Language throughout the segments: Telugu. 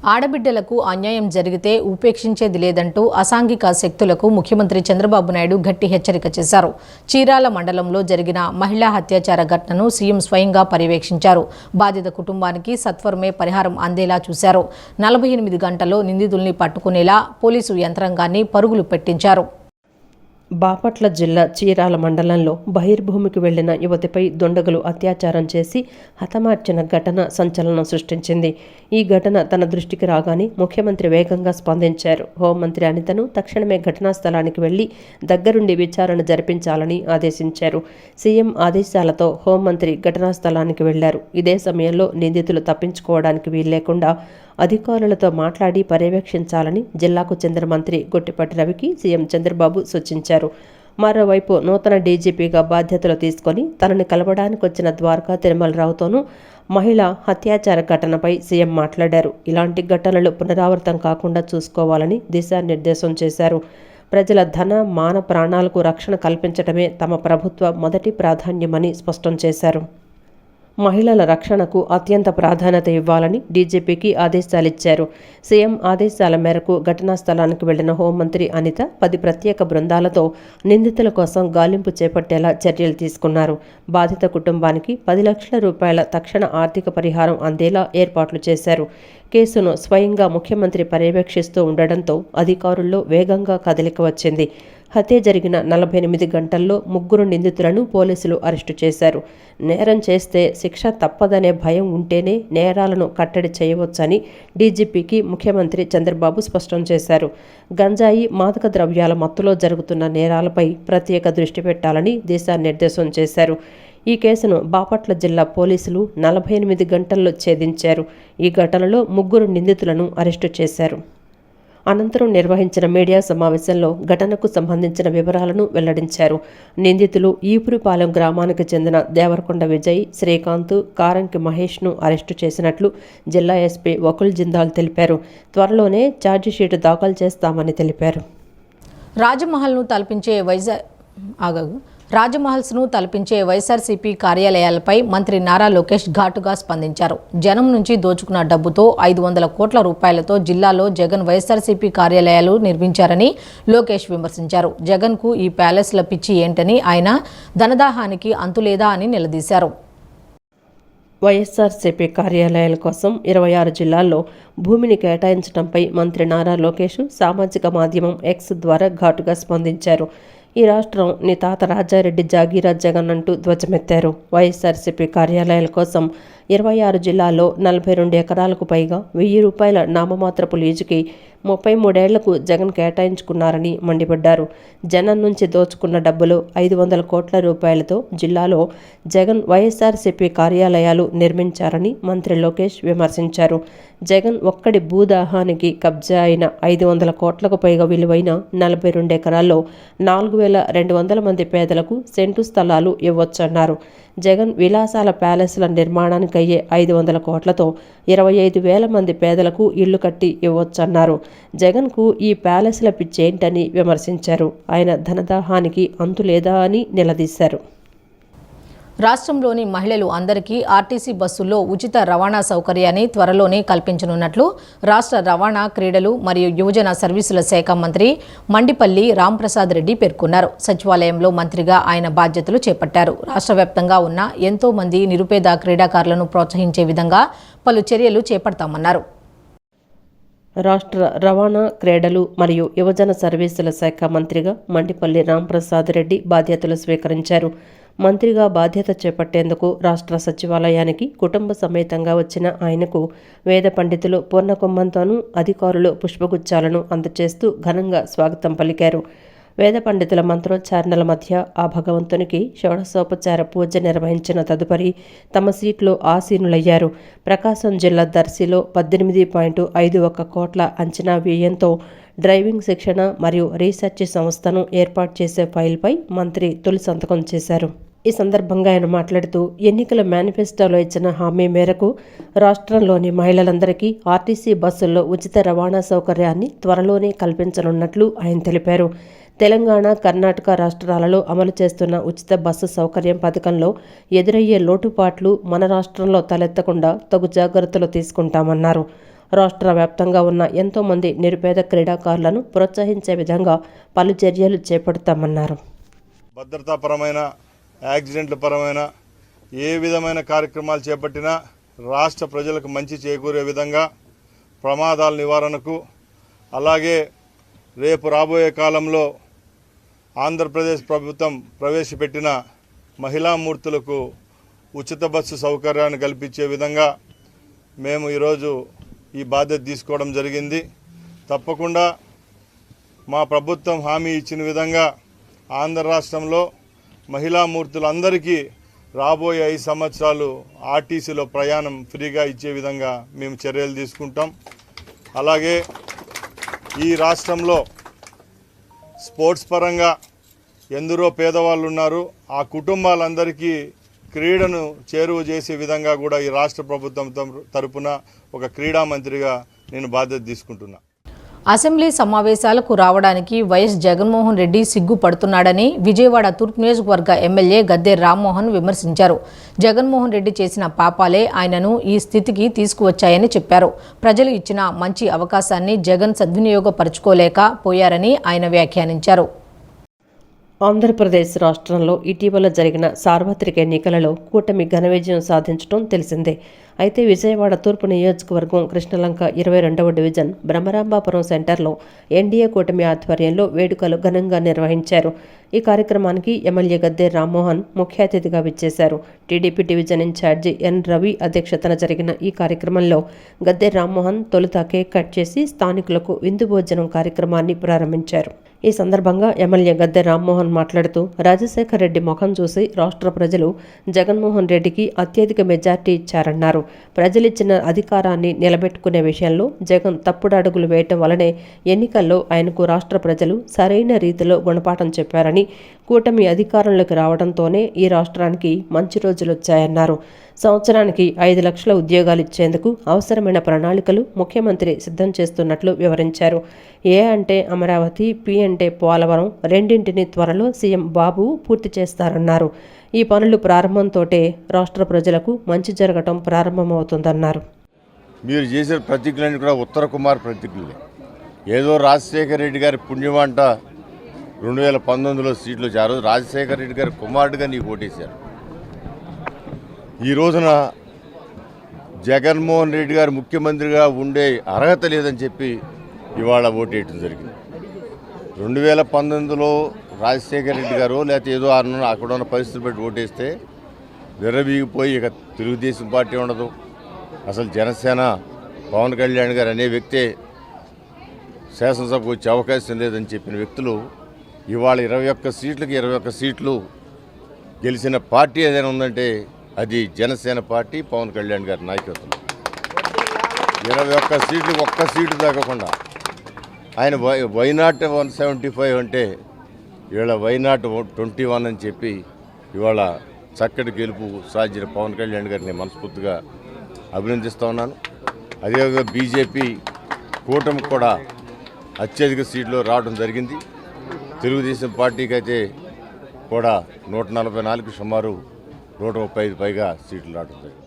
ఆడబిడ్డలకు అన్యాయం జరిగితే ఉపేక్షించేది లేదంటూ అసాంఘిక శక్తులకు ముఖ్యమంత్రి చంద్రబాబు నాయుడు గట్టి హెచ్చరిక చేశారు. చీరాల మండలంలో జరిగిన మహిళా అత్యాచార ఘటనను సీఎం స్వయంగా పర్యవేక్షించారు. బాధిత కుటుంబానికి సత్వరమే పరిహారం అందేలా చూశారు. 48 గంటల్లో నిందితుల్ని పట్టుకునేలా పోలీసు యంత్రాంగాన్ని పరుగులు పెట్టించారు. బాపట్ల జిల్లా చీరాల మండలంలో బహిర్భూమికి వెళ్లిన యువతిపై దుండగులు అత్యాచారం చేసి హతమార్చిన ఘటన సంచలనం సృష్టించింది. ఈ ఘటన తన దృష్టికి రాగానే ముఖ్యమంత్రి వేగంగా స్పందించారు. హోంమంత్రి అనితను తక్షణమే ఘటనా స్థలానికి వెళ్లి దగ్గరుండి విచారణ జరిపించాలని ఆదేశించారు. సీఎం ఆదేశాలతో హోంమంత్రి ఘటనా స్థలానికి వెళ్లారు. ఇదే సమయంలో నిందితులు తప్పించుకోవడానికి వీల్లేకుండా అధికారులతో మాట్లాడి పర్యవేక్షించాలని జిల్లాకు చెందిన మంత్రి గొట్టిపాటి రవికి సీఎం చంద్రబాబు సూచించారు. మరోవైపు నూతన డీజీపీగా బాధ్యతలు తీసుకొని తనని కలవడానికి వచ్చిన ద్వారకా తిరుమలరావుతోనూ మహిళా అత్యాచార ఘటనపై సీఎం మాట్లాడారు. ఇలాంటి ఘటనలు పునరావృతం కాకుండా చూసుకోవాలని దిశానిర్దేశం చేశారు. ప్రజల ధన మాన ప్రాణాలకు రక్షణ కల్పించడమే తమ ప్రభుత్వ మొదటి ప్రాధాన్యమని స్పష్టం చేశారు. మహిళల రక్షణకు అత్యంత ప్రాధాన్యత ఇవ్వాలని డీజీపీకి ఆదేశాలిచ్చారు. సీఎం ఆదేశాల మేరకు ఘటనా స్థలానికి వెళ్లిన హోంమంత్రి అనిత 10 ప్రత్యేక బృందాలతో నిందితుల కోసం గాలింపు చేపట్టేలా చర్యలు తీసుకున్నారు. బాధిత కుటుంబానికి 10 లక్షల రూపాయల తక్షణ ఆర్థిక పరిహారం అందేలా ఏర్పాట్లు చేశారు. కేసును స్వయంగా ముఖ్యమంత్రి పర్యవేక్షిస్తూ ఉండడంతో అధికారుల్లో వేగంగా కదలిక వచ్చింది. హత్య జరిగిన 48 గంటల్లో 3 నిందితులను పోలీసులు అరెస్టు చేశారు. నేరం చేస్తే శిక్ష తప్పదనే భయం ఉంటేనే నేరాలను కట్టడి చేయవచ్చని డీజీపీకి ముఖ్యమంత్రి చంద్రబాబు స్పష్టం చేశారు. గంజాయి, మాదక ద్రవ్యాల మత్తులో జరుగుతున్న నేరాలపై ప్రత్యేక దృష్టి పెట్టాలని దిశానిర్దేశం చేశారు. ఈ కేసును బాపట్ల జిల్లా పోలీసులు 48 గంటల్లో ఛేదించారు. ఈ ఘటనలో 3 నిందితులను అరెస్టు చేశారు. అనంతరం నిర్వహించిన మీడియా సమావేశంలో ఘటనకు సంబంధించిన వివరాలను వెల్లడించారు. నిందితులు ఈపురిపాలెం గ్రామానికి చెందిన దేవరకొండ విజయ్, శ్రీకాంత్, కారంకి మహేష్ను అరెస్టు చేసినట్లు జిల్లా ఎస్పీ వకుల్ జిందాల్ తెలిపారు. త్వరలోనే ఛార్జిషీటు దాఖలు చేస్తామని తెలిపారు. రాజమహల్స్ను తలపించే వైఎస్ఆర్సీపీ కార్యాలయాలపై మంత్రి నారా లోకేష్ ఘాటుగా స్పందించారు. జనం నుంచి దోచుకున్న డబ్బుతో 500 కోట్ల రూపాయలతో జిల్లాలో జగన్ వైఎస్ఆర్సీపీ కార్యాలయాలు నిర్మించారని లోకేష్ విమర్శించారు. జగన్కు ఈ ప్యాలెస్ల పిచ్చి ఏంటని, ఆయన ధనదాహానికి అంతులేదా అని నిలదీశారు. వైఎస్ఆర్సీపీ కార్యాలయాల కోసం 26 జిల్లాల్లో భూమిని కేటాయించడంపై మంత్రి నారా లోకేష్ సామాజిక మాధ్యమం ఎక్స్ ద్వారా ఘాటుగా స్పందించారు. ఈ రాష్ట్రం నీ తాత రాజారెడ్డి జాగీరా జగన్ అంటూ ధ్వజమెత్తారు. వైఎస్ఆర్సీపీ కార్యాలయాల కోసం 26 జిల్లాల్లో 42 ఎకరాలకు పైగా 1000 రూపాయల నామమాత్రపు లీజుకి 33 ఏళ్లకు జగన్ కేటాయించుకున్నారని మండిపడ్డారు. జనం నుంచి దోచుకున్న డబ్బులు 500 కోట్ల రూపాయలతో జిల్లాలో జగన్ వైఎస్ఆర్సీపీ కార్యాలయాలు నిర్మించారని మంత్రి లోకేష్ విమర్శించారు. జగన్ ఒక్కడి భూదాహానికి కబ్జా అయిన 500 కోట్లకు పైగా విలువైన 42 ఎకరాల్లో 4200 మంది పేదలకు సెంటు స్థలాలు ఇవ్వొచ్చన్నారు. జగన్ విలాసాల ప్యాలెస్ల నిర్మాణానికి అయ్యే 500 కోట్లతో 25,000 మంది పేదలకు ఇళ్లు కట్టి ఇవ్వొచ్చన్నారు. జగన్కు ఈ ప్యాలెస్ల పిచ్చేంటని విమర్శించారు. ఆయన ధనదాహానికి అంతులేదా అని నిలదీశారు. రాష్ట్రంలోని మహిళలు అందరికీ ఆర్టీసీ బస్సుల్లో ఉచిత రవాణా సౌకర్యాన్ని త్వరలోనే కల్పించనున్నట్లు రాష్ట్ర రవాణా, క్రీడలు మరియు యువజన సర్వీసుల శాఖ మంత్రి మండిపల్లి రాంప్రసాద్ రెడ్డి పేర్కొన్నారు. సచివాలయంలో మంత్రిగా ఆయన బాధ్యతలు చేపట్టారు. రాష్ట్ర వ్యాప్తంగా ఉన్న ఎంతో మంది నిరుపేద క్రీడాకారులను ప్రోత్సహించే విధంగా పలు చర్యలు చేపడతామన్నారు. రాష్ట్ర రవాణా, క్రీడలు మరియు యువజన సర్వీసుల శాఖ మంత్రిగా మండిపల్లి రాంప్రసాద్ రెడ్డి బాధ్యతలు స్వీకరించారు. మంత్రిగా బాధ్యత చేపట్టేందుకు రాష్ట్ర సచివాలయానికి కుటుంబ సమేతంగా వచ్చిన ఆయనకు వేద పండితులు పూర్ణకుంభంతోనూ అధికారులు పుష్పగుచ్చాలను అందజేస్తూ ఘనంగా స్వాగతం పలికారు. వేద పండితుల మంత్రోచ్చారణల మధ్య ఆ భగవంతునికి షోడశోపచార పూజ నిర్వహించిన తదుపరి తమ సీట్లో ఆసీనులయ్యారు. ప్రకాశం జిల్లా దర్శిలో 18.51 కోట్ల అంచనా వ్యయంతో డ్రైవింగ్ శిక్షణ మరియు రీసెర్చ్ సంస్థను ఏర్పాటు చేసే ఫైల్పై మంత్రి తొలి సంతకం చేశారు. ఈ సందర్భంగా ఆయన మాట్లాడుతూ ఎన్నికల మేనిఫెస్టోలో ఇచ్చిన హామీ మేరకు రాష్ట్రంలోని మహిళలందరికీ ఆర్టీసీ బస్సుల్లో ఉచిత రవాణా సౌకర్యాన్ని త్వరలోనే కల్పించనున్నట్లు ఆయన తెలిపారు. తెలంగాణ, కర్ణాటక రాష్ట్రాలలో అమలు చేస్తున్న ఉచిత బస్సు సౌకర్యం పథకంలో ఎదురయ్యే లోటుపాట్లు మన రాష్ట్రంలో తలెత్తకుండా తగు జాగ్రత్తలు తీసుకుంటామన్నారు. రాష్ట్ర వ్యాప్తంగా ఉన్న ఎంతోమంది నిరుపేద క్రీడాకారులను ప్రోత్సహించే విధంగా పలు చర్యలు చేపడతామన్నారు. భద్రతాపరమైన, యాక్సిడెంట్ల పరమైన ఏ విధమైన కార్యక్రమాలు చేపట్టినా రాష్ట్ర ప్రజలకు మంచి చేకూరే విధంగా ప్రమాదాల నివారణకు, అలాగే రేపు రాబోయే కాలంలో ఆంధ్రప్రదేశ్ ప్రభుత్వం ప్రవేశపెట్టిన మహిళా మూర్తులకు ఉచిత బస్సు సౌకర్యాన్ని కల్పించే విధంగా మేము ఈరోజు ఈ బాధ్యత తీసుకోవడం జరిగింది. తప్పకుండా మా ప్రభుత్వం హామీ ఇచ్చిన విధంగా ఆంధ్ర రాష్ట్రంలో మహిళా మూర్తులందరికీ రాబోయే 5 సంవత్సరాలు ఆర్టీసీలో ప్రయాణం ఫ్రీగా ఇచ్చే విధంగా మేము చర్యలు తీసుకుంటాం. అలాగే ఈ రాష్ట్రంలో స్పోర్ట్స్ పరంగా ఎందరో పేదవాళ్ళు ఉన్నారు. ఆ కుటుంబాలందరికీ క్రీడను చేరువ చేసే విధంగా కూడా ఈ రాష్ట్ర ప్రభుత్వం తరపున ఒక క్రీడా మంత్రిగా నేను బాధ్యత తీసుకుంటున్నా. అసెంబ్లీ సమావేశాలకు రావడానికి వైఎస్ జగన్మోహన్ రెడ్డి సిగ్గుపడుతున్నాడని విజయవాడ తూర్పు నియోజకవర్గ ఎమ్మెల్యే గద్దె రామ్మోహన్ విమర్శించారు. జగన్మోహన్ రెడ్డి చేసిన పాపాలే ఆయనను ఈ స్థితికి తీసుకువచ్చాయని చెప్పారు. ప్రజలు ఇచ్చిన మంచి అవకాశాన్ని జగన్ సద్వినియోగపరుచుకోలేక పోయారని ఆయన వ్యాఖ్యానించారు. ఆంధ్రప్రదేశ్ రాష్ట్రంలో ఇటీవల జరిగిన సార్వత్రిక ఎన్నికలలో కూటమి ఘన విజయం సాధించడం తెలిసిందే. అయితే విజయవాడ తూర్పు నియోజకవర్గం కృష్ణలంక 22వ డివిజన్ బ్రహ్మరాంబాపురం సెంటర్లో ఎన్డీఏ కూటమి ఆధ్వర్యంలో వేడుకలు ఘనంగా నిర్వహించారు. ఈ కార్యక్రమానికి ఎమ్మెల్యే గద్దె రామ్మోహన్ ముఖ్య అతిథిగా విచ్చేశారు. టీడీపీ డివిజన్ ఇన్ఛార్జి ఎన్ రవి అధ్యక్షతన జరిగిన ఈ కార్యక్రమంలో గద్దె రామ్మోహన్ తొలుత కేక్ కట్ చేసి స్థానికులకు విందు భోజనం కార్యక్రమాన్ని ప్రారంభించారు. ఈ సందర్భంగా ఎమ్మెల్యే గద్దె రామ్మోహన్ మాట్లాడుతూ రాజశేఖర్ రెడ్డి ముఖం చూసి రాష్ట్ర ప్రజలు జగన్మోహన్ రెడ్డికి అత్యధిక మెజార్టీ ఇచ్చారన్నారు. ప్రజలిచ్చిన అధికారాన్ని నిలబెట్టుకునే విషయంలో జగన్ తప్పుడు అడుగులు వేయటం వలనే ఎన్నికల్లో ఆయనకు రాష్ట్ర ప్రజలు సరైన రీతిలో గుణపాఠం చెప్పారని, కూటమి అధికారంలోకి రావడంతోనే ఈ రాష్ట్రానికి మంచి రోజులు వచ్చాయన్నారు. సంవత్సరానికి 5 లక్షల ఉద్యోగాలు ఇచ్చేందుకు అవసరమైన ప్రణాళికలు ముఖ్యమంత్రి సిద్ధం చేస్తున్నట్లు వివరించారు. ఏ అంటే అమరావతి, పి అంటే పోలవరం రెండింటిని త్వరలో సీఎం బాబు పూర్తి చేస్తారన్నారు. ఈ పనులు ప్రారంభంతోటే రాష్ట్ర ప్రజలకు మంచి జరగటం ప్రారంభమవుతుందన్నారు. మీరు చేసే ప్రతిజ్ఞలన్నీ కూడా ఉత్తర కుమార్ ప్రతిజ్ఞలే. ఏదో రాజశేఖర రెడ్డి గారి పుణ్యమంట 2019లో సీట్లు వచ్చి ఆ రోజు రాజశేఖర రెడ్డి గారి కుమారుడిగా నీకు ఓటేశారు. ఈ రోజున జగన్మోహన్ రెడ్డి గారు ముఖ్యమంత్రిగా ఉండే అర్హత లేదని చెప్పి ఇవాళ ఓటేయటం జరిగింది. 2019లో రాజశేఖర రెడ్డి గారు లేకపోతే ఏదో అక్కడ ఉన్న పరిస్థితులు బట్టి ఓటేస్తే విర్రవీగిపోయి ఇక తెలుగుదేశం పార్టీ ఉండదు, అసలు జనసేన పవన్ కళ్యాణ్ గారు అనే వ్యక్తే శాసనసభకు వచ్చే అవకాశం లేదని చెప్పిన వ్యక్తులు ఇవాళ 21 సీట్లకి 21 సీట్లు గెలిచిన పార్టీ ఏదైనా ఉందంటే అది జనసేన పార్టీ, పవన్ కళ్యాణ్ గారి నాయకత్వం. 21 సీట్లకు ఒక్క సీటు తగ్గకుండా ఆయన వైనాట్ 175 అంటే ఇవాళ వైనాట్ 21 అని చెప్పి ఇవాళ చక్కటి గెలుపు సాధించిన పవన్ కళ్యాణ్ గారిని మనస్ఫూర్తిగా అభినందిస్తూ ఉన్నాను. అదేవిధంగా బీజేపీ కూటమి కూడా అత్యధిక సీట్లు రావడం జరిగింది. తెలుగుదేశం పార్టీకి అయితే కూడా 144కి సుమారు 135 పైగా సీట్లు రావడం జరిగింది.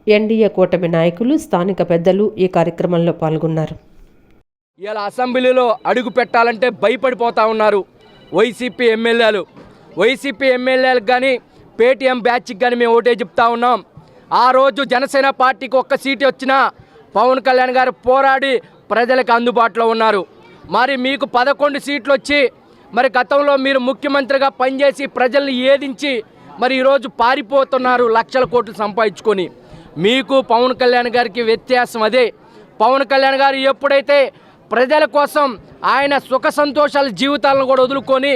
ఎన్డీఏ కూటమి నాయకులు, స్థానిక పెద్దలు ఈ కార్యక్రమంలో పాల్గొన్నారు. ఇలా అసెంబ్లీలో అడుగు పెట్టాలంటే భయపడిపోతూ ఉన్నారు వైసీపీ ఎమ్మెల్యేలకు కానీ పేటీఎం బ్యాచ్కి కానీ మేము ఓటే చెప్తా ఉన్నాం. ఆ రోజు జనసేన పార్టీకి ఒక్క సీటు వచ్చినా పవన్ కళ్యాణ్ గారు పోరాడి ప్రజలకు అందుబాటులో ఉన్నారు. మరి మీకు 11 సీట్లు వచ్చి మరి గతంలో మీరు ముఖ్యమంత్రిగా పనిచేసి ప్రజల్ని ఏదించి మరి ఈరోజు పారిపోతున్నారు లక్షల కోట్లు సంపాదించుకొని. మీకు పవన్ కళ్యాణ్ గారికి వ్యత్యాసం అదే. పవన్ కళ్యాణ్ గారు ఎప్పుడైతే ప్రజల కోసం ఆయన సుఖ సంతోషాల జీవితాలను కూడా వదులుకొని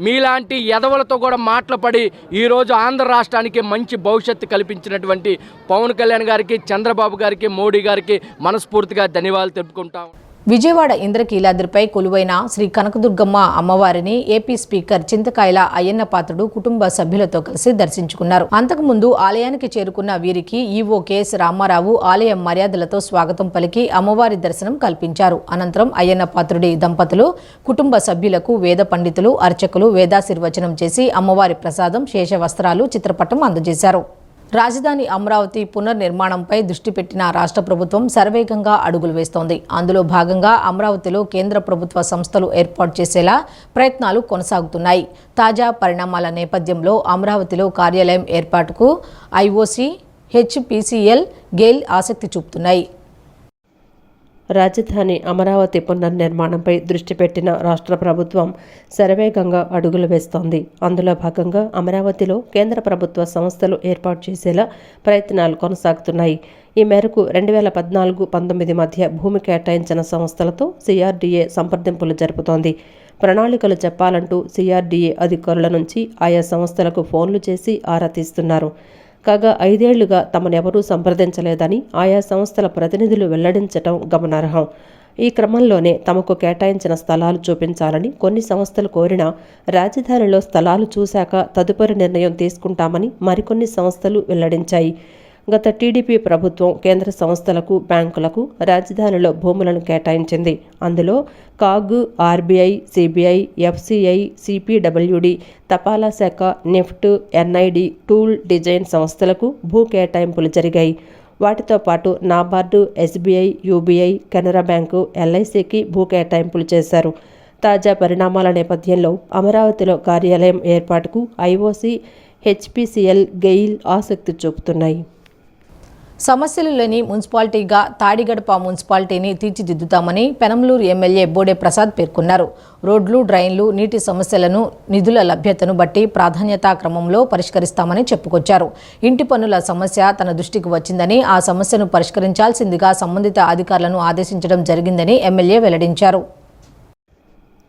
మీలాంటి ఎదవలతో కూడా మాటలపడి ఈరోజు ఆంధ్ర రాష్ట్రానికి మంచి భవిష్యత్తు కల్పించినటువంటి పవన్ కళ్యాణ్ గారికి, చంద్రబాబు గారికి, మోడీ గారికి మనస్ఫూర్తిగా ధన్యవాదాలు తెలుపుకుంటాం. విజయవాడ ఇంద్రకీలాద్రిపై కొలువైన శ్రీ కనకదుర్గమ్మ అమ్మవారిని ఏపీ స్పీకర్ చింతకాయల అయ్యన్న పాత్రుడు కుటుంబ సభ్యులతో కలిసి దర్శించుకున్నారు. అంతకుముందు ఆలయానికి చేరుకున్న వీరికి ఈవో కెఎస్ రామారావు ఆలయ మర్యాదలతో స్వాగతం పలికి అమ్మవారి దర్శనం కల్పించారు. అనంతరం అయ్యన్న పాత్రుడి దంపతులు కుటుంబ సభ్యులకు వేద పండితులు, అర్చకులు వేదాశీర్వచనం చేసి అమ్మవారి ప్రసాదం, శేష వస్త్రాలు, చిత్రపటం అందజేశారు. రాజధాని అమరావతి పునర్నిర్మాణంపై దృష్టి పెట్టిన రాష్ట్ర ప్రభుత్వం శరవేగంగా అడుగులు వేస్తోంది. అందులో భాగంగా అమరావతిలో కేంద్ర ప్రభుత్వ సంస్థలు ఏర్పాటు చేసేలా ప్రయత్నాలు కొనసాగుతున్నాయి. తాజా పరిణామాల నేపథ్యంలో అమరావతిలో కార్యాలయం ఏర్పాటుకు ఐఓసీ, హెచ్పీసీఎల్, గెయిల్ ఆసక్తి చూపుతున్నాయి. రాజధాని అమరావతి పునర్నిర్మాణంపై దృష్టి పెట్టిన రాష్ట్ర ప్రభుత్వం శరవేగంగా అడుగులు వేస్తోంది. అందులో భాగంగా అమరావతిలో కేంద్ర ప్రభుత్వ సంస్థలు ఏర్పాటు చేసేలా ప్రయత్నాలు కొనసాగుతున్నాయి. ఈ మేరకు 2014-19 మధ్య భూమి కేటాయించిన సంస్థలతో సిఆర్డీఏ సంప్రదింపులు జరుపుతోంది. ప్రణాళికలు చెప్పాలంటూ సిఆర్డీఏ అధికారుల నుంచి ఆయా సంస్థలకు ఫోన్లు చేసి ఆరా తీస్తున్నారు. కాగా 5 ఏళ్లుగా తమనెవరూ సంప్రదించలేదని ఆయా సంస్థల ప్రతినిధులు వెల్లడించడం గమనార్హం. ఈ క్రమంలోనే తమకు కేటాయించిన స్థలాలు చూపించాలని కొన్ని సంస్థలు కోరినా రాజధానిలో స్థలాలు చూశాక తదుపరి నిర్ణయం తీసుకుంటామని మరికొన్ని సంస్థలు వెల్లడించాయి. గత టీడీపీ ప్రభుత్వం కేంద్ర సంస్థలకు, బ్యాంకులకు రాజధానిలో భూములను కేటాయించింది. అందులో CAG, RBI, CBI, FCI, CPWD, తపాలా శాఖ, నిఫ్ట్, ఎన్ఐడి, టూల్ డిజైన్ సంస్థలకు భూ కేటాయింపులు జరిగాయి. వాటితో పాటు NABARD, SBI, UBI, Canara bank, ఎల్ఐసికి భూ కేటాయింపులు చేశారు. తాజా పరిణామాల నేపథ్యంలో అమరావతిలో కార్యాలయం ఏర్పాటుకు ఐఓసీ, హెచ్పీసీఎల్, గెయిల్ ఆసక్తి చూపుతున్నాయి. సమస్యలు లేని మున్సిపాలిటీగా తాడిగడప మున్సిపాలిటీని తీర్చిదిద్దుతామని పెనంలూరు ఎమ్మెల్యే బోడే ప్రసాద్ పేర్కొన్నారు. రోడ్లు, డ్రైన్లు, నీటి సమస్యలను నిధుల లభ్యతను బట్టి ప్రాధాన్యతా క్రమంలో పరిష్కరిస్తామని చెప్పుకొచ్చారు. ఇంటి పన్నుల సమస్య తన దృష్టికి వచ్చిందని, ఆ సమస్యను పరిష్కరించాల్సిందిగా సంబంధిత అధికారులను ఆదేశించడం జరిగిందని ఎమ్మెల్యే వెల్లడించారు.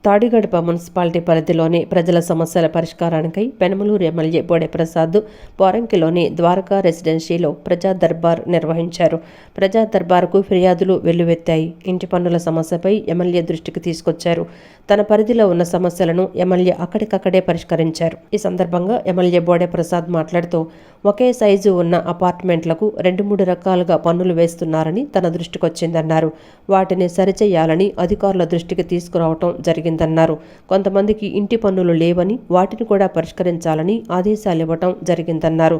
తాడిగడప మున్సిపాలిటీ పరిధిలోని ప్రజల సమస్యల పరిష్కారానికై పెనమలూరు ఎమ్మెల్యే బోడే ప్రసాద్ పోరంకిలోని ద్వారకా రెసిడెన్సీలో ప్రజా దర్బార్ నిర్వహించారు. ప్రజా దర్బార్కు ఫిర్యాదులు వెల్లువెత్తాయి. ఇంటి పన్నుల సమస్యపై ఎమ్మెల్యే దృష్టికి తీసుకొచ్చారు. తన పరిధిలో ఉన్న సమస్యలను ఎమ్మెల్యే అక్కడికక్కడే పరిష్కరించారు. ఈ సందర్భంగా ఎమ్మెల్యే బోడే ప్రసాద్ మాట్లాడుతూ ఒకే సైజు ఉన్న అపార్ట్మెంట్లకు 2-3 రకాలుగా పన్నులు వేస్తున్నారని తన దృష్టికొచ్చిందన్నారు. వాటిని సరిచేయాలని అధికారుల దృష్టికి తీసుకురావటం జరిగిందన్నారు. కొంతమందికి ఇంటి పన్నులు లేవని, వాటిని కూడా పరిష్కరించాలని ఆదేశాలు ఇవ్వటం జరిగిందన్నారు.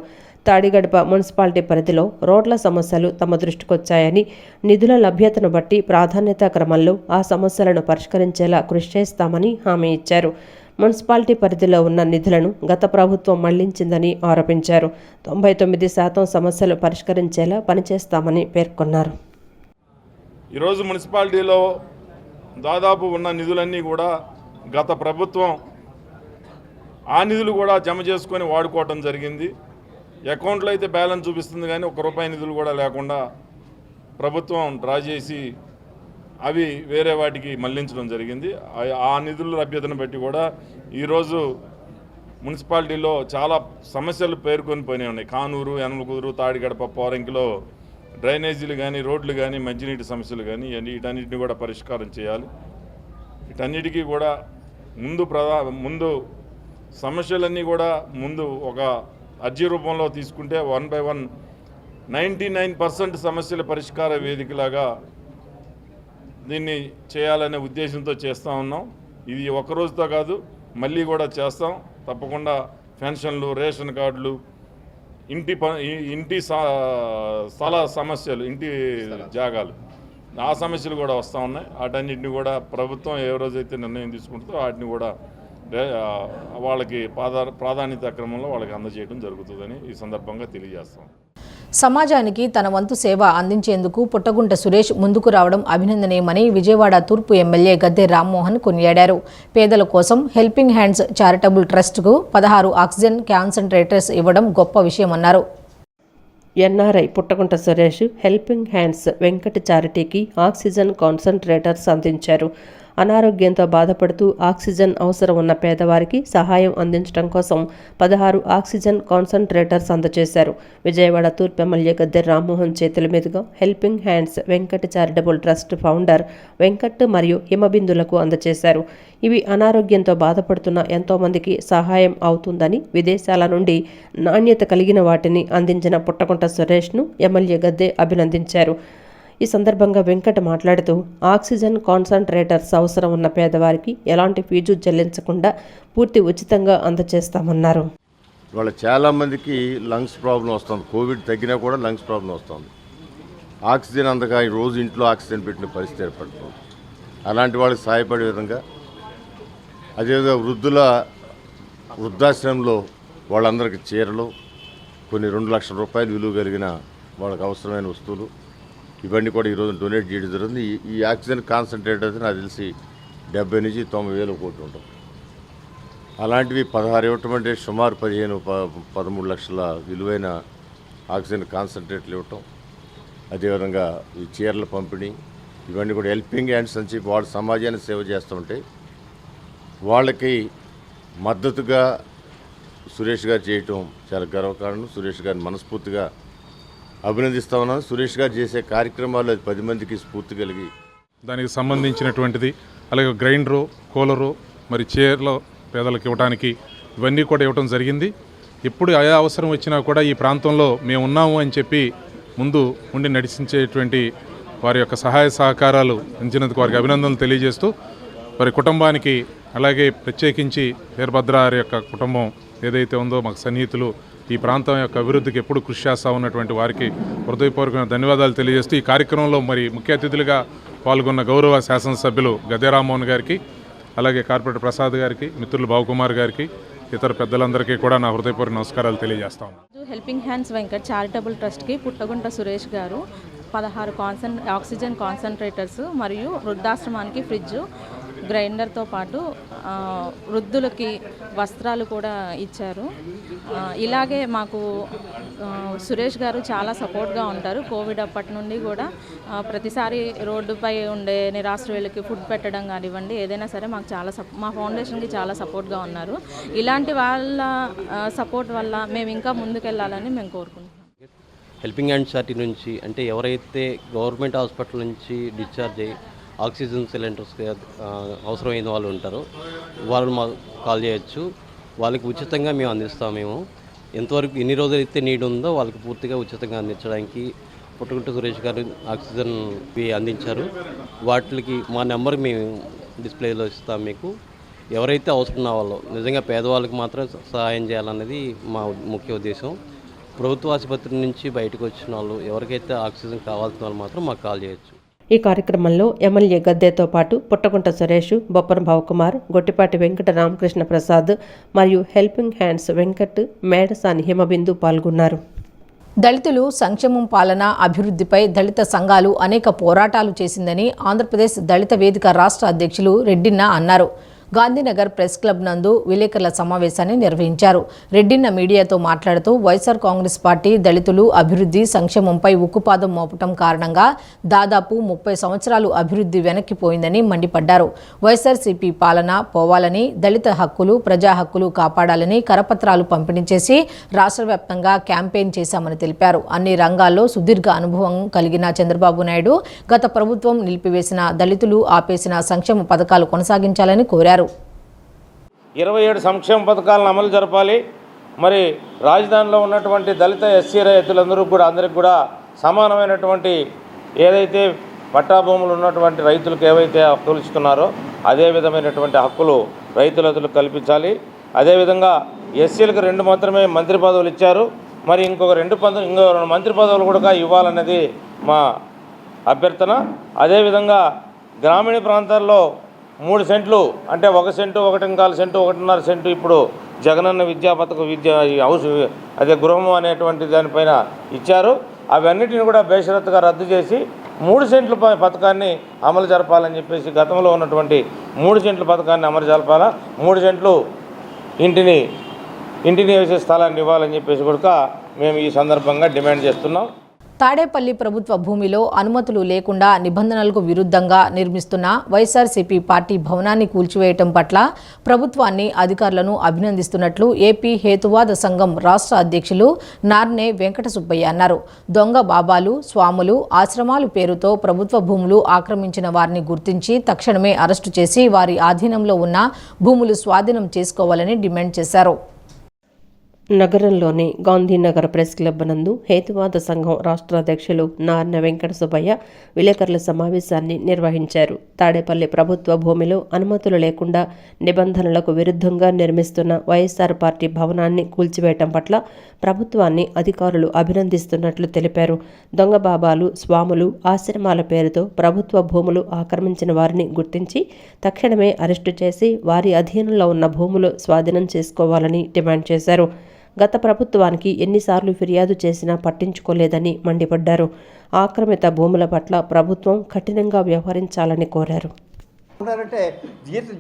తాడిగడప మున్సిపాలిటీ పరిధిలో రోడ్ల సమస్యలు తమ దృష్టికొచ్చాయని, నిధుల లభ్యతను బట్టి ప్రాధాన్యతా క్రమంలో ఆ సమస్యలను పరిష్కరించేలా కృషి చేస్తామని హామీ ఇచ్చారు. మున్సిపాలిటీ పరిధిలో ఉన్న నిధులను గత ప్రభుత్వం మళ్లించిందని ఆరోపించారు. 99% సమస్యలు పరిష్కరించేలా పనిచేస్తామని పేర్కొన్నారు. ఈరోజు మున్సిపాలిటీలో దాదాపు ఉన్న నిధులన్నీ కూడా గత ప్రభుత్వం ఆ నిధులు కూడా జమ చేసుకొని వాడుకోవటం జరిగింది. అకౌంట్లో అయితే బ్యాలెన్స్ చూపిస్తుంది కానీ ₹1 నిధులు కూడా లేకుండా ప్రభుత్వం డ్రా చేసి అవి వేరే వాటికి మళ్లించడం జరిగింది. ఆ నిధుల లభ్యతను బట్టి కూడా ఈరోజు మున్సిపాలిటీలో చాలా సమస్యలు పేర్కొని పోయినాయి ఉన్నాయి. కానూరు, యనమలకుదురు, తాడిగడప, పోరంకిలో డ్రైనేజీలు కానీ, రోడ్లు కానీ, మంచినీటి సమస్యలు కానీ వీటన్నిటిని కూడా పరిష్కారం చేయాలి. వీటన్నిటికీ కూడా ముందు సమస్యలన్నీ కూడా ముందు ఒక అర్జీ రూపంలో తీసుకుంటే 1 by 1 99% సమస్యల పరిష్కార వేదికలాగా దీన్ని చేయాలనే ఉద్దేశంతో చేస్తూ ఉన్నాం. ఇది ఒక రోజుతో కాదు, మళ్ళీ కూడా చేస్తాం తప్పకుండా. పెన్షన్లు, రేషన్ కార్డులు, ఇంటి స్థల సమస్యలు, ఇంటి జాగాలు, ఆ సమస్యలు కూడా వస్తూ ఉన్నాయి. వాటన్నిటిని కూడా ప్రభుత్వం ఏ రోజైతే నిర్ణయం తీసుకుంటుందో వాటిని కూడా వాళ్ళకి ప్రాధాన్యత క్రమంలో వాళ్ళకి అందజేయడం జరుగుతుందని ఈ సందర్భంగా తెలియజేస్తాం. సమాజానికి తన వంతు సేవ అందించేందుకు పుట్టగుంట సురేష్ ముందుకు రావడం అభినందనీయమని విజయవాడ తూర్పు ఎమ్మెల్యే గద్దె రామ్మోహన్ కొనియాడారు. పేదల కోసం హెల్పింగ్ హ్యాండ్స్ చారిటబుల్ ట్రస్ట్కు 16 ఆక్సిజన్ కాన్సంట్రేటర్స్ ఇవ్వడం గొప్ప విషయమన్నారు. NRI Puttagunta Suresh helping hands Venkata చారిటీకి ఆక్సిజన్ కాన్సంట్రేటర్స్ అందించారు. అనారోగ్యంతో బాధపడుతూ ఆక్సిజన్ అవసరం ఉన్న పేదవారికి సహాయం అందించడం కోసం 16 ఆక్సిజన్ కాన్సంట్రేటర్స్ అందజేశారు. విజయవాడ తూర్పు ఎమ్మెల్యే గద్దె రామ్మోహన్ చేతుల మీదుగా helping hands Venkata charitable trust founder Venkat మరియు హిమబిందులకు అందజేశారు. ఇవి అనారోగ్యంతో బాధపడుతున్న ఎంతోమందికి సహాయం అవుతుందని, విదేశాల నుండి నాణ్యత కలిగిన వాటిని అందించిన పుట్టగుంట సురేష్ను ఎమ్మెల్యే గద్దె అభినందించారు. ఈ సందర్భంగా వెంకట మాట్లాడుతూ ఆక్సిజన్ కాన్సంట్రేటర్స్ అవసరం ఉన్న పేదవారికి ఎలాంటి ఫీజు చెల్లించకుండా పూర్తి ఉచితంగా అందజేస్తామన్నారు. ఇవాళ చాలామందికి లంగ్స్ ప్రాబ్లం వస్తుంది. కోవిడ్ తగ్గినా కూడా లంగ్స్ ప్రాబ్లం వస్తుంది. ఆక్సిజన్ అందక ఈ రోజు ఇంట్లో ఆక్సిజన్ పెట్టిన పరిస్థితి ఏర్పడుతుంది. అలాంటి వాళ్ళకి సహాయపడే విధంగా, అదేవిధంగా వృద్ధాశ్రమంలో వాళ్ళందరికీ చీరలు, కొన్ని 2 లక్షల రూపాయలు విలువ కలిగిన వాళ్ళకి అవసరమైన వస్తువులు, ఇవన్నీ కూడా ఈరోజు డొనేట్ చేయడం జరుగుతుంది. ఈ ఆక్సిజన్ కాన్సన్ట్రేటర్ అయితే నాకు తెలిసి 70 నుంచి 90 వేల కోట్లు ఉంటుంది. అలాంటివి 16 ఇవ్వటం అంటే సుమారు 13 లక్షల విలువైన ఆక్సిజన్ కాన్సన్ట్రేట్లు ఇవ్వటం, అదేవిధంగా ఈ చీరల పంపిణీ, ఇవన్నీ కూడా హెల్పింగ్ హ్యాండ్స్ అని చెప్పి వాళ్ళు సమాజాన్ని సేవ చేస్తుంటే వాళ్ళకి మద్దతుగా సురేష్ గారు చేయటం చాలా గర్వకారణం. సురేష్ గారిని మనస్ఫూర్తిగా అభినందిస్తా ఉన్నాను. సురేష్ గారు చేసే కార్యక్రమాలు 10 మందికి స్ఫూర్తి కలిగి దానికి సంబంధించినటువంటిది, అలాగే గ్రైండరు, కూలరు, మరి చీరలు పేదలకు ఇవ్వడానికి ఇవన్నీ కూడా ఇవ్వడం జరిగింది. ఎప్పుడు ఏ అవసరం వచ్చినా కూడా ఈ ప్రాంతంలో మేము ఉన్నాము అని చెప్పి ముందు ఉండి నడిచించేటువంటి వారి యొక్క సహాయ సహకారాలు అందించినందుకు వారికి అభినందనలు తెలియజేస్తూ, వారి కుటుంబానికి, అలాగే ప్రత్యేకించి వీరభద్ర గారి యొక్క కుటుంబం ఏదైతే ఉందో మాకు సన్నిహితులు, ఈ ప్రాంతం యొక్క అభివృద్ధికి ఎప్పుడు కృషి చేస్తూ ఉన్నటువంటి వారికి హృదయపూర్వకమైన ధన్యవాదాలు తెలియజేస్తూ, ఈ కార్యక్రమంలో మరి ముఖ్య అతిథులుగా పాల్గొన్న గౌరవ శాసనసభ్యులు గద్దె రామ్మోహన్ గారికి, అలాగే కార్పొరేటర్ ప్రసాద్ గారికి, మిత్రులు బాబుకుమార్ గారికి, ఇతర పెద్దలందరికీ కూడా నా హృదయపూర్వక నమస్కారాలు తెలియజేస్తా ఉన్నాను. హెల్పింగ్ హ్యాండ్స్ వెంకట్ చారిటబుల్ ట్రస్ట్కి పుట్టగుంట సురేష్ గారు 16 ఆక్సిజన్ కాన్సన్ట్రేటర్స్ మరియు వృద్ధాశ్రమానికి ఫ్రిడ్జ్, గ్రైండర్తో పాటు వృద్ధులకి వస్త్రాలు కూడా ఇచ్చారు. ఇలాగే మాకు సురేష్ గారు చాలా సపోర్ట్గా ఉంటారు. కోవిడ్ అప్పటి నుండి కూడా ప్రతిసారి రోడ్డుపై ఉండే నిరాశ్రయులకి ఫుడ్ పెట్టడం కానివ్వండి, ఏదైనా సరే మాకు చాలా మా ఫౌండేషన్కి చాలా సపోర్ట్గా ఉన్నారు. ఇలాంటి వాళ్ళ సపోర్ట్ వల్ల మేము ఇంకా ముందుకెళ్ళాలని మేము కోరుకుంటున్నాం. హెల్పింగ్ హ్యాండ్ చారిటీ నుంచి, అంటే ఎవరైతే గవర్నమెంట్ హాస్పిటల్ నుంచి డిశ్చార్జ్ అయ్యి ఆక్సిజన్ సిలిండర్స్ అవసరమైన వాళ్ళు ఉంటారో వాళ్ళు మాకు కాల్ చేయొచ్చు. వాళ్ళకి ఉచితంగా మేము అందిస్తాము. మేము ఎంతవరకు ఎన్ని రోజులైతే నీడ్ ఉందో వాళ్ళకి పూర్తిగా ఉచితంగా అందించడానికి పుట్టగుంట సురేష్ గారు ఆక్సిజన్ అందించారు. వాటికి మా నెంబర్ మేము డిస్ప్లేలో ఇస్తాం. మీకు ఎవరైతే అవసరం ఉన్న వాళ్ళు, నిజంగా పేదవాళ్ళకి మాత్రం సహాయం చేయాలన్నది మా ముఖ్య ఉద్దేశం. ప్రభుత్వ ఆసుపత్రి నుంచి బయటకు వచ్చిన వాళ్ళు, ఎవరికైతే ఆక్సిజన్ కావాల్సిన వాళ్ళు మాత్రం మాకు కాల్ చేయొచ్చు. ఈ కార్యక్రమంలో ఎమ్మెల్యే గద్దెతో పాటు పుట్టగుంట సురేష్, బొప్పన భావకుమార్, గొట్టిపాటి వెంకట రామకృష్ణ ప్రసాద్ మరియు హెల్పింగ్ హ్యాండ్స్ వెంకట్, మేడసాని హిమబిందు పాల్గొన్నారు. దళితులు సంక్షేమం, పాలన, అభివృద్ధిపై దళిత సంఘాలు అనేక పోరాటాలు చేసిందని ఆంధ్రప్రదేశ్ దళిత వేదిక రాష్ట్ర అధ్యక్షులు రెడ్డిన్న అన్నారు. గాంధీనగర్ ప్రెస్ క్లబ్ నందు విలేకరుల సమావేశాన్ని నిర్వహించారు. రెడ్డిన్న మీడియాతో మాట్లాడుతూ వైఎస్ఆర్ కాంగ్రెస్ పార్టీ దళితులు అభివృద్ధి, సంక్షేమంపై ఉక్కుపాదం మోపటం కారణంగా దాదాపు 30 సంవత్సరాలు అభివృద్ధి వెనక్కిపోయిందని మండిపడ్డారు. వైఎస్ఆర్సీపీ పాలన పోవాలని, దళిత హక్కులు, ప్రజా హక్కులు కాపాడాలని కరపత్రాలు పంపిణీ చేసి రాష్ట్ర వ్యాప్తంగా క్యాంపెయిన్ చేశామని తెలిపారు. అన్ని రంగాల్లో సుదీర్ఘ అనుభవం కలిగిన చంద్రబాబు నాయుడు గత ప్రభుత్వం నిలిపివేసిన, దళితులు ఆపేసిన సంక్షేమ పథకాలు కొనసాగించాలని కోరారు. 27 సంక్షేమ పథకాలను అమలు జరపాలి. మరి రాజధానిలో ఉన్నటువంటి దళిత ఎస్సీ రైతులందరూ కూడా, అందరికి కూడా సమానమైనటువంటి ఏదైతే పట్టాభూములు ఉన్నటువంటి రైతులకు ఏవైతే హక్కులు ఇస్తున్నారో అదే విధమైనటువంటి హక్కులు రైతులకు కల్పించాలి. అదేవిధంగా ఎస్సీలకు 2 మాత్రమే మంత్రి పదవులు ఇచ్చారు. మరి ఇంకొక 2 మంత్రి పదవులు కూడా ఇవ్వాలన్నది మా అభ్యర్థన. అదేవిధంగా గ్రామీణ ప్రాంతాల్లో 3 సెంట్లు, అంటే 1 సెంటు, 1.25 సెంటు, 1.5 సెంటు ఇప్పుడు జగనన్న విద్యా పథకం హౌస్ అదే గృహము అనేటువంటి దానిపైన ఇచ్చారు. అవన్నిటిని కూడా బేషరత్తుగా రద్దు చేసి 3 సెంట్ల పథకాన్ని అమలు జరపాలని చెప్పేసి, గతంలో ఉన్నటువంటి 3 సెంట్ల పథకాన్ని అమలు జరపాలా, 3 సెంట్లు ఇంటిని వేసే స్థలాన్ని ఇవ్వాలని చెప్పేసి కూడా మేము ఈ సందర్భంగా డిమాండ్ చేస్తున్నాం. తాడేపల్లి ప్రభుత్వ భూమిలో అనుమతులు లేకుండా నిబంధనలకు విరుద్ధంగా నిర్మిస్తున్న వైఎస్ఆర్సీపీ పార్టీ భవనాన్ని కూల్చివేయటం పట్ల ప్రభుత్వాన్ని, అధికారులను అభినందిస్తున్నట్లు ఏపీ హేతువాద సంఘం రాష్ట్ర అధ్యక్షులు నార్నే వెంకట సుబ్బయ్య అన్నారు. దొంగ బాబాలు, స్వాములు, ఆశ్రమాలు పేరుతో ప్రభుత్వ భూములు ఆక్రమించిన వారిని గుర్తించి తక్షణమే అరెస్టు చేసి వారి ఆధీనంలో ఉన్న భూములు స్వాధీనం చేసుకోవాలని డిమాండ్ చేశారు. నగరంలోని గాంధీనగర్ ప్రెస్ క్లబ్ నందు హేతువాద సంఘం రాష్ట్ర అధ్యక్షులు నార్న వెంకట సుబ్బయ్య విలేకరుల సమావేశాన్ని నిర్వహించారు. తాడేపల్లి ప్రభుత్వ భూమిలో అనుమతులు లేకుండా నిబంధనలకు విరుద్ధంగా నిర్మిస్తున్న వైఎస్ఆర్ పార్టీ భవనాన్ని కూల్చివేయటం పట్ల ప్రభుత్వాన్ని అధికారులు అభినందిస్తున్నట్లు తెలిపారు. దొంగ బాబాలు, స్వాములు, ఆశ్రమాల పేరుతో ప్రభుత్వ భూములు ఆక్రమించిన వారిని గుర్తించి తక్షణమే అరెస్టు చేసి వారి అధీనంలో ఉన్న భూములు స్వాధీనం చేసుకోవాలని డిమాండ్ చేశారు. గత ప్రభుత్వానికి ఎన్నిసార్లు ఫిర్యాదు చేసినా పట్టించుకోలేదని మండిపడ్డారు. ఆక్రమిత భూముల పట్ల ప్రభుత్వం కఠినంగా వ్యవహరించాలని కోరారు. అంటే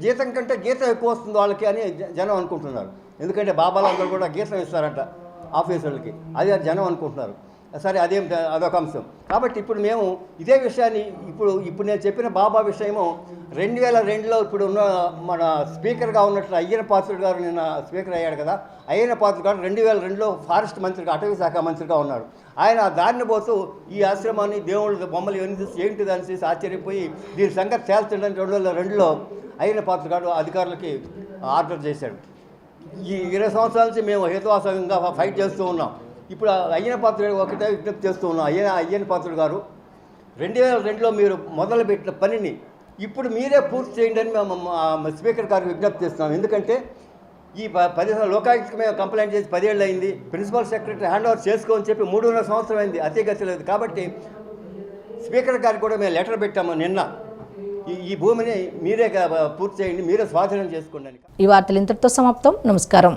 జీతం కంటే గీతం ఎక్కువ వస్తుంది వాళ్ళకి అని జనం అనుకుంటున్నారు. ఎందుకంటే బాబాలందరూ కూడా గీతం ఇస్తారంట ఆఫీసర్లకి, అది జనం అనుకుంటున్నారు. సరే, అదొక అంశం. కాబట్టి ఇప్పుడు మేము ఇదే విషయాన్ని ఇప్పుడు నేను చెప్పిన బాబా విషయము 2002లో ఇప్పుడు ఉన్న మన స్పీకర్గా ఉన్నట్లు అయ్యన పాత్రుడు గారు నిన్న స్పీకర్ అయ్యాడు కదా, అయ్యన పాత్రుడు గారు 2002లో ఫారెస్ట్ మంత్రిగా, అటవీ శాఖ మంత్రిగా ఉన్నాడు. ఆయన దారిని పోతూ ఈ ఆశ్రమాన్ని దేవుళ్ళ బొమ్మలు ఏంటిది అనేసి ఆశ్చర్యపోయి దీని సంగతి తేల్చండి 2002లో అయ్యన పాత్రుడు గారు అధికారులకి ఆర్డర్ చేశాడు. ఈ 20 సంవత్సరాల నుంచి మేము హేతువాసంగా ఫైట్ చేస్తూ ఉన్నాం. ఇప్పుడు అయ్యన పాత్రుడు ఒకటే విజ్ఞప్తి చేస్తూ ఉన్నాం. అయ్యన పాత్రుడు గారు 2002లో మీరు మొదలుపెట్టిన పనిని ఇప్పుడు మీరే పూర్తి చేయండి అని మేము స్పీకర్ గారికి విజ్ఞప్తి చేస్తున్నాం. ఎందుకంటే ఈ 10 లోకాయుక్తకి మేము కంప్లైంట్ చేసి 10 ఏళ్ళు అయింది. ప్రిన్సిపల్ సెక్రటరీ హ్యాండ్ ఓవర్ చేసుకోని చెప్పి 3.5 సంవత్సరం అయింది, అతిగతి లేదు. కాబట్టి స్పీకర్ గారికి కూడా మేము లెటర్ పెట్టాము నిన్న, ఈ భూమిని మీరే పూర్తి చేయండి, మీరే స్వాధీనం చేసుకోండి అని. ఈ వార్తలు ఇంతటితో సమాప్తం. నమస్కారం.